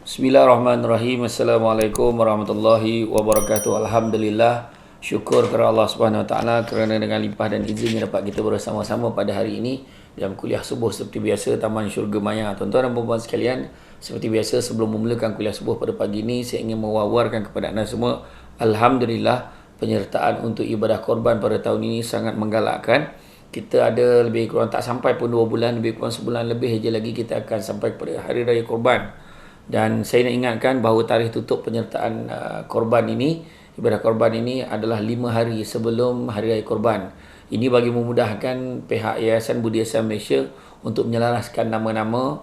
Bismillahirrahmanirrahim. Assalamualaikum warahmatullahi wabarakatuh. Alhamdulillah. Syukur kepada Allah Subhanahu Wa Taala kerana dengan limpah dan izinnya dapat kita bersama-sama pada hari ini dalam kuliah subuh seperti biasa Taman Syurga Maya. Tuan-tuan dan puan-puan sekalian, seperti biasa sebelum memulakan kuliah subuh pada pagi ini, saya ingin mewawarkan kepada anda semua, alhamdulillah, penyertaan untuk ibadah korban pada tahun ini sangat menggalakkan. Kita ada lebih kurang tak sampai pun 2 bulan, lebih kurang sebulan lebih saja lagi kita akan sampai kepada Hari Raya Korban. Dan saya nak ingatkan bahawa tarikh tutup penyertaan korban ini, ibadah korban ini adalah 5 hari sebelum Hari Raya Korban. Ini bagi memudahkan pihak Yayasan Budi Ihsan Malaysia untuk menyelaraskan nama-nama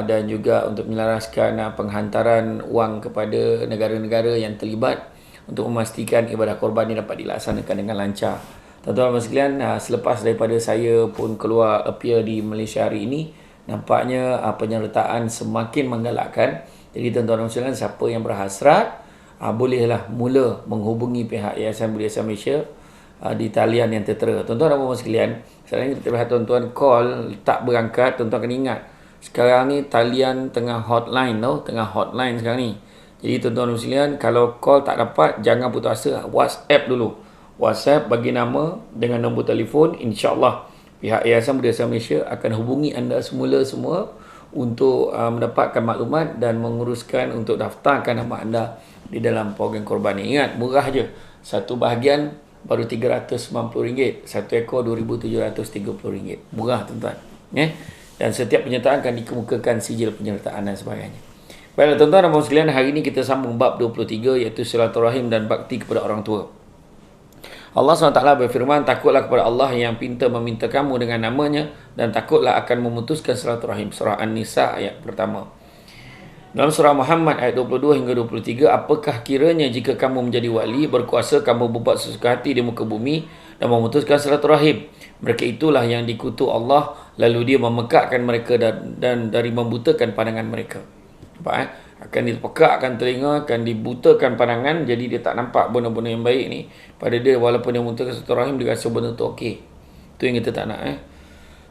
dan juga untuk menyelaraskan penghantaran wang kepada negara-negara yang terlibat untuk memastikan ibadah korban ini dapat dilaksanakan dengan lancar. Tuan-tuan dan sekalian, selepas daripada saya pun keluar appear di Malaysia hari ini, nampaknya penyertaan semakin menggalakkan. Jadi tuan-tuan dan sekalian, siapa yang berhasrat bolehlah mula menghubungi pihak Yayasan Budi Ihsan Malaysia di talian yang tertera. Tuan-tuan dan puan sekalian, sekarang kita lihat tuan-tuan call tak berangkat, tuan-tuan kena ingat sekarang ni talian tengah hotline tengah hotline sekarang ni. Jadi tuan-tuan dan sekalian, kalau call tak dapat jangan putus asa, WhatsApp dulu. WhatsApp bagi nama dengan nombor telefon, insya-Allah pihak Yayasan Budi Ihsan Malaysia akan hubungi anda semula semua untuk mendapatkan maklumat dan menguruskan untuk daftarkan nama anda di dalam program korban ini. Ingat, murah je. Satu bahagian baru RM390, satu ekor RM2,730. Murah tuan-tuan. Dan setiap penyertaan akan dikemukakan sijil penyertaan dan sebagainya. Baiklah tuan-tuan dan puan sekalian, hari ini kita sambung bab 23 iaitu silaturahim dan bakti kepada orang tua. Allah SWT berfirman, takutlah kepada Allah yang pintar meminta kamu dengan namanya dan takutlah akan memutuskan silaturahim. Surah An-Nisa ayat pertama. Dalam surah Muhammad ayat 22 hingga 23, apakah kiranya jika kamu menjadi wali, berkuasa kamu berbuat sesuka hati di muka bumi dan memutuskan silaturahim. Mereka itulah yang dikutuk Allah, lalu dia memekakkan mereka dan dari membutakan pandangan mereka. Nampak akan dipekakkan telinga, akan dibutakan pandangan, jadi dia tak nampak benda-benda yang baik ni pada dia, walaupun dia memutuskan silaturahim dia rasa benda tu okey. Itu yang kita tak nak.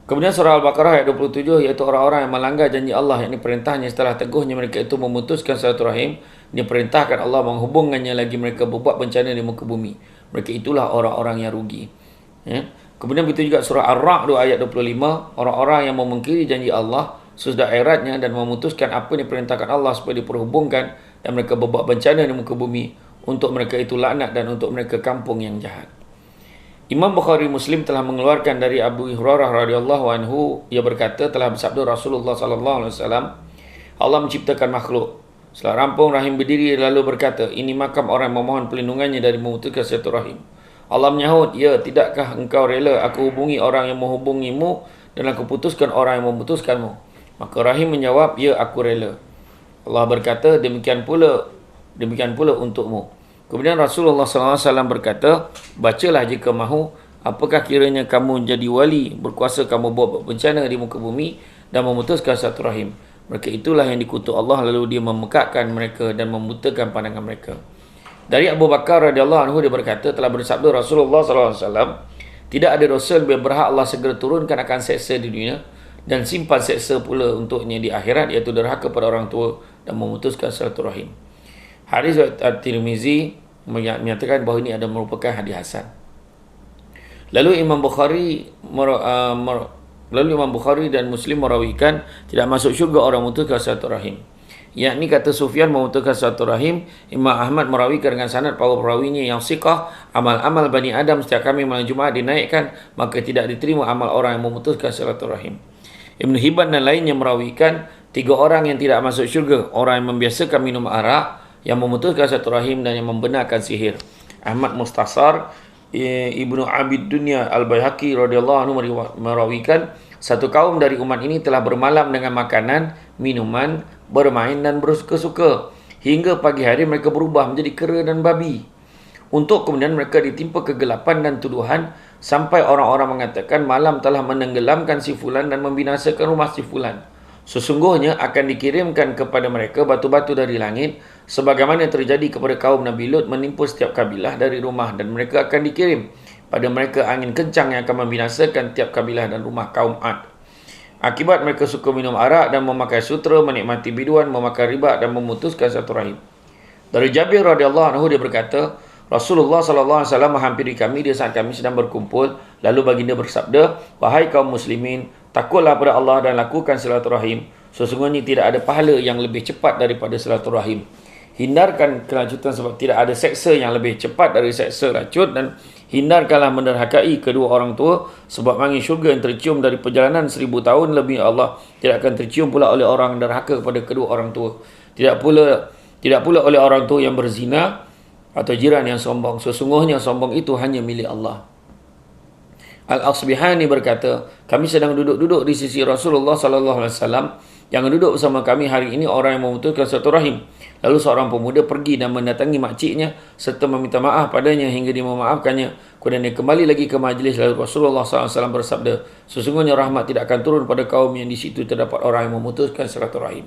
Kemudian surah Al-Baqarah ayat 27, iaitu orang-orang yang melanggar janji Allah, yakni perintahnya setelah teguhnya mereka itu memutuskan silaturahim, dia perintahkan Allah menghubungkannya lagi mereka berbuat bencana di muka bumi. Mereka itulah orang-orang yang rugi. Kemudian begitu juga surah Ar-Ra'd ayat 25, orang-orang yang memungkiri janji Allah sesudah akhiratnya dan memutuskan apa yang diperintahkan Allah supaya diperhubungkan, dan mereka berbuat bencana di muka bumi, untuk mereka itu laknat dan untuk mereka kampung yang jahat. Imam Bukhari Muslim telah mengeluarkan dari Abu Hurairah radhiyallahu anhu, ia berkata, telah bersabda Rasulullah sallallahu alaihi wasallam, Allah menciptakan makhluk. Setelah rampung rahim berdiri lalu berkata, ini makam orang yang memohon perlindungannya dari memutuskan silaturahim. Allah menyahut, ya, tidakkah engkau rela aku hubungi orang yang menghubungimu dan aku putuskan orang yang memutuskanmu? Maka rahim menjawab, ya, aku rela. Allah berkata, demikian pula untukmu. Kemudian Rasulullah SAW berkata, bacalah jika mahu, apakah kiranya kamu jadi wali, berkuasa kamu buat bencana di muka bumi dan memutuskan satu rahim. Mereka itulah yang dikutuk Allah, lalu dia memekakkan mereka dan membutakan pandangan mereka. Dari Abu Bakar radhiyallahu anhu, dia berkata, telah bersabda Rasulullah SAW, tidak ada dosa lebih berhak Allah segera turunkan akan seksa di dunia dan simpan seksa pula untuknya di akhirat, iaitu derhaka pada orang tua dan memutuskan silaturahim. Hadis At-Tirmizi menyatakan bahawa ini adalah merupakan hadis hasan. Lalu Imam Bukhari dan Muslim merawikan, tidak masuk syurga orang memutuskan silaturahim. Yakni kata Sufyan memutuskan silaturahim. Imam Ahmad merawikan dengan sanad para perawinya yang siqah, amal-amal Bani Adam setiap kami malam Jumaat dinaikkan, maka tidak diterima amal orang yang memutuskan silaturahim. Ibn Hibban dan lainnya merawikan 3 orang yang tidak masuk syurga, orang yang membiasakan minum arak, yang memutuskan silaturahim dan yang membenarkan sihir. Ahmad Mustasar, Ibnu Abid Dunya Al-Baihaqi radhiyallahu anhu merawikan, satu kaum dari umat ini telah bermalam dengan makanan, minuman, bermain dan bersuka-suka hingga pagi hari mereka berubah menjadi kera dan babi, untuk kemudian mereka ditimpa kegelapan dan tuduhan sampai orang-orang mengatakan malam telah menenggelamkan si fulan dan membinasakan rumah si fulan. Sesungguhnya akan dikirimkan kepada mereka batu-batu dari langit, sebagaimana yang terjadi kepada kaum Nabi Lut menimpa setiap kabilah dari rumah, dan mereka akan dikirim pada mereka angin kencang yang akan membinasakan tiap kabilah dan rumah kaum Ad. Akibat mereka suka minum arak dan memakai sutra, menikmati biduan, memakan riba dan memutuskan silaturahim. Dari Jabir radhiyallahu anhu dia berkata, Rasulullah sallallahu alaihi wasallam menghampiri kami di saat kami sedang berkumpul, lalu baginda bersabda, "Wahai kaum muslimin, takutlah pada Allah dan lakukan silaturahim. Sesungguhnya tidak ada pahala yang lebih cepat daripada silaturahim. Hindarkan kelanjutan sebab tidak ada seksa yang lebih cepat dari seksa racun, dan hindarkanlah menderhakai kedua orang tua sebab angin syurga yang tercium dari perjalanan 1000 tahun lebih Allah tidak akan tercium pula oleh orang derhaka kepada kedua orang tua. Tidak pula oleh orang tua yang berzina atau jiran yang sombong. Sesungguhnya sombong itu hanya milik Allah." Al-Asbihani berkata, kami sedang duduk-duduk di sisi Rasulullah sallallahu alaihi wasallam. Yang duduk bersama kami hari ini orang yang memutuskan silaturahim. Lalu seorang pemuda pergi dan mendatangi makciknya serta meminta maaf padanya hingga dia memaafkannya. Kemudian dia kembali lagi ke majlis. Lalu Rasulullah sallallahu alaihi wasallam bersabda, sesungguhnya rahmat tidak akan turun pada kaum yang di situ terdapat orang yang memutuskan silaturahim.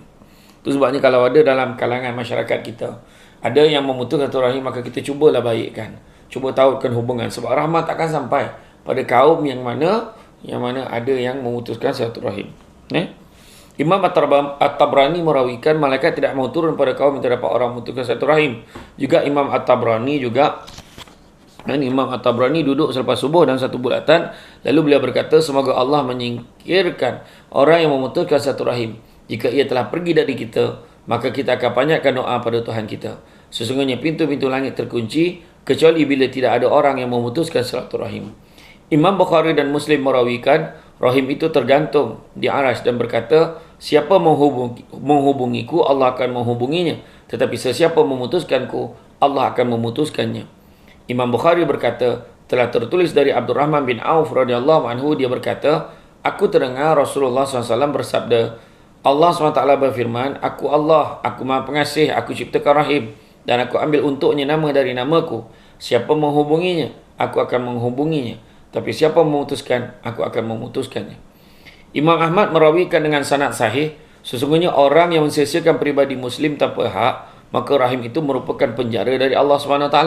Itu sebabnya kalau ada dalam kalangan masyarakat kita ada yang memutuskan silaturahim, maka kita cubalah baikkan, cuba tautkan hubungan, sebab rahmat takkan sampai pada kaum yang mana ada yang memutuskan silaturahim. Imam At-Tabrani merawikan malaikat tidak mau turun pada kaum yang terdapat orang memutuskan silaturahim. Juga Imam At-Tabrani duduk selepas subuh dan satu bulatan, lalu beliau berkata, semoga Allah menyingkirkan orang yang memutuskan silaturahim. Jika ia telah pergi dari kita, maka kita akan banyakkan doa pada Tuhan kita. Sesungguhnya pintu-pintu langit terkunci kecuali bila tidak ada orang yang memutuskan silaturahim. Imam Bukhari dan Muslim merawikan rahim itu tergantung di arsy dan berkata, siapa menghubungiku, Allah akan menghubunginya. Tetapi sesiapa memutuskanku, Allah akan memutuskannya. Imam Bukhari berkata, telah tertulis dari Abdurrahman bin Auf radhiyallahu anhu, dia berkata, aku terdengar Rasulullah SAW bersabda, Allah SWT berfirman, aku Allah, aku maha pengasih, aku ciptakan rahim, dan aku ambil untuknya nama dari namaku. Siapa menghubunginya, aku akan menghubunginya. Tapi siapa memutuskan, aku akan memutuskannya. Imam Ahmad merawikan dengan sanad sahih, sesungguhnya orang yang mensia-siakan pribadi Muslim tanpa hak, maka rahim itu merupakan penjara dari Allah SWT.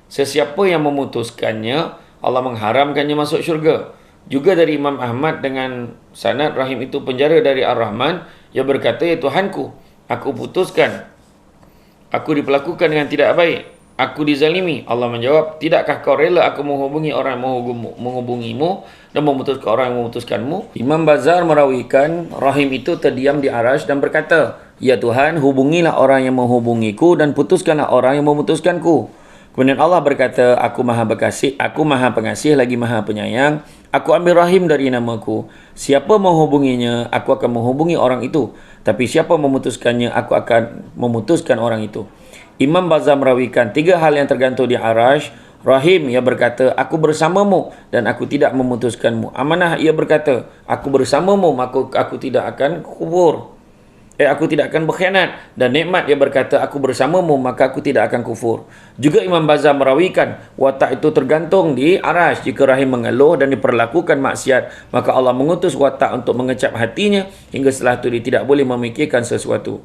Sesiapa yang memutuskannya, Allah mengharamkannya masuk syurga. Juga dari Imam Ahmad dengan sanad rahim itu penjara dari Ar-Rahman, yang berkata, ya Tuhanku, aku putuskan, aku diperlakukan dengan tidak baik, aku dizalimi. Allah menjawab, tidakkah kau rela aku menghubungi orang yang menghubungimu dan memutuskan orang yang memutuskanmu? Imam Bazar merawikan rahim itu terdiam di arsy dan berkata, ya Tuhan, hubungilah orang yang menghubungiku dan putuskanlah orang yang memutuskanku. Kemudian Allah berkata, aku maha pengasih lagi maha penyayang. Aku ambil rahim dari namaku. Siapa menghubunginya, aku akan menghubungi orang itu. Tapi siapa memutuskannya, aku akan memutuskan orang itu. Imam Bazar merawikan 3 hal yang tergantung di arsy. Rahim, ia berkata, aku bersamamu dan aku tidak memutuskanmu. Amanah, ia berkata, aku bersamamu, maka aku tidak akan kufur. Aku tidak akan berkhianat. Dan nikmat, ia berkata, aku bersamamu, maka aku tidak akan kufur. Juga Imam Bazar merawikan, watak itu tergantung di arsy. Jika rahim mengeluh dan diperlakukan maksiat, maka Allah mengutus watak untuk mengecap hatinya, hingga setelah itu dia tidak boleh memikirkan sesuatu.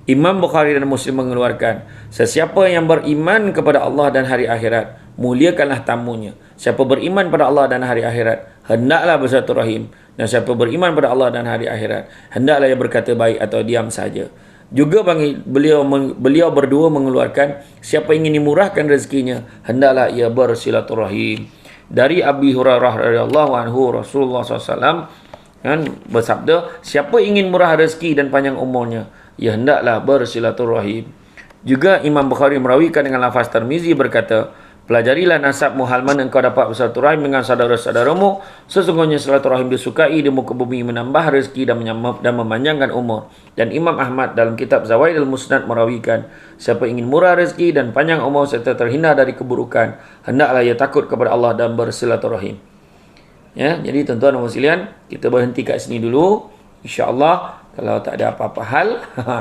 Imam Bukhari dan Muslim mengeluarkan, sesiapa yang beriman kepada Allah dan hari akhirat, muliakanlah tamunya. Siapa beriman pada Allah dan hari akhirat, hendaklah bersilaturahim. Dan siapa beriman pada Allah dan hari akhirat, hendaklah ia berkata baik atau diam saja. Juga beliau berdua mengeluarkan, siapa ingin dimurahkan rezekinya, hendaklah ia bersilaturahim. Dari Abi Hurairah radhiyallahu anhu, Rasulullah SAW bersabda, siapa ingin murah rezeki dan panjang umurnya, ia hendaklah bersilaturahim. Juga Imam Bukhari merawikan dengan lafaz Tirmizi berkata, pelajarilah nasabmu hal mana engkau dapat bersilaturahim dengan saudara-saudaramu. Sesungguhnya silaturahim disukai di muka bumi, menambah rezeki dan memanjangkan umur. Dan Imam Ahmad dalam kitab Zawaidul Musnad merawikan, siapa ingin murah rezeki dan panjang umur serta terhindar dari keburukan, hendaklah ia takut kepada Allah dan bersilaturahim. Ya, jadi tuan-tuan dan sekalian, kita berhenti kat sini dulu. InsyaAllah, kalau tak ada apa-apa hal,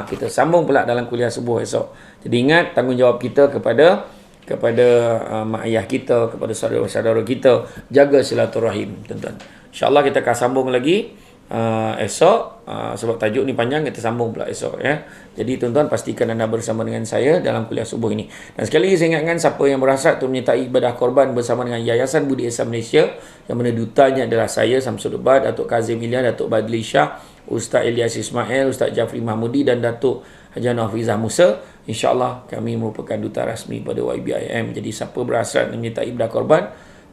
kita sambung pula dalam kuliah subuh esok. Jadi ingat, tanggungjawab kita kepada mak ayah kita, kepada saudara-saudara kita, jaga silaturahim, tuan-tuan. InsyaAllah kita akan sambung lagi esok. Sebab tajuk ni panjang, kita sambung pula esok ya. Jadi tuan-tuan pastikan anda bersama dengan saya dalam kuliah subuh ini. Dan sekali lagi saya ingatkan siapa yang berhasrat untuk menyertai ibadah korban bersama dengan Yayasan Budi Ihsan Malaysia, yang mana dutanya adalah saya, Samsul Ubat, Datuk Kazim Ilya, Datuk Badli Shah, Ustaz Ilyas Ismail, Ustaz Jafri Mahmudi dan Datuk Haji Hafizah Musa. InsyaAllah kami merupakan duta rasmi pada YBIM. Jadi siapa berhasrat menyertai ibadah korban,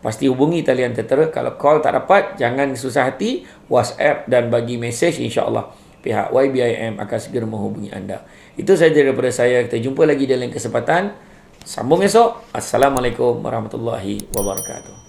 pasti hubungi talian tertera. Kalau call tak dapat, jangan susah hati, WhatsApp dan bagi mesej. InsyaAllah pihak YBIM akan segera menghubungi anda. Itu sahaja daripada saya. Kita jumpa lagi dalam kesempatan. Sambung esok. Assalamualaikum warahmatullahi wabarakatuh.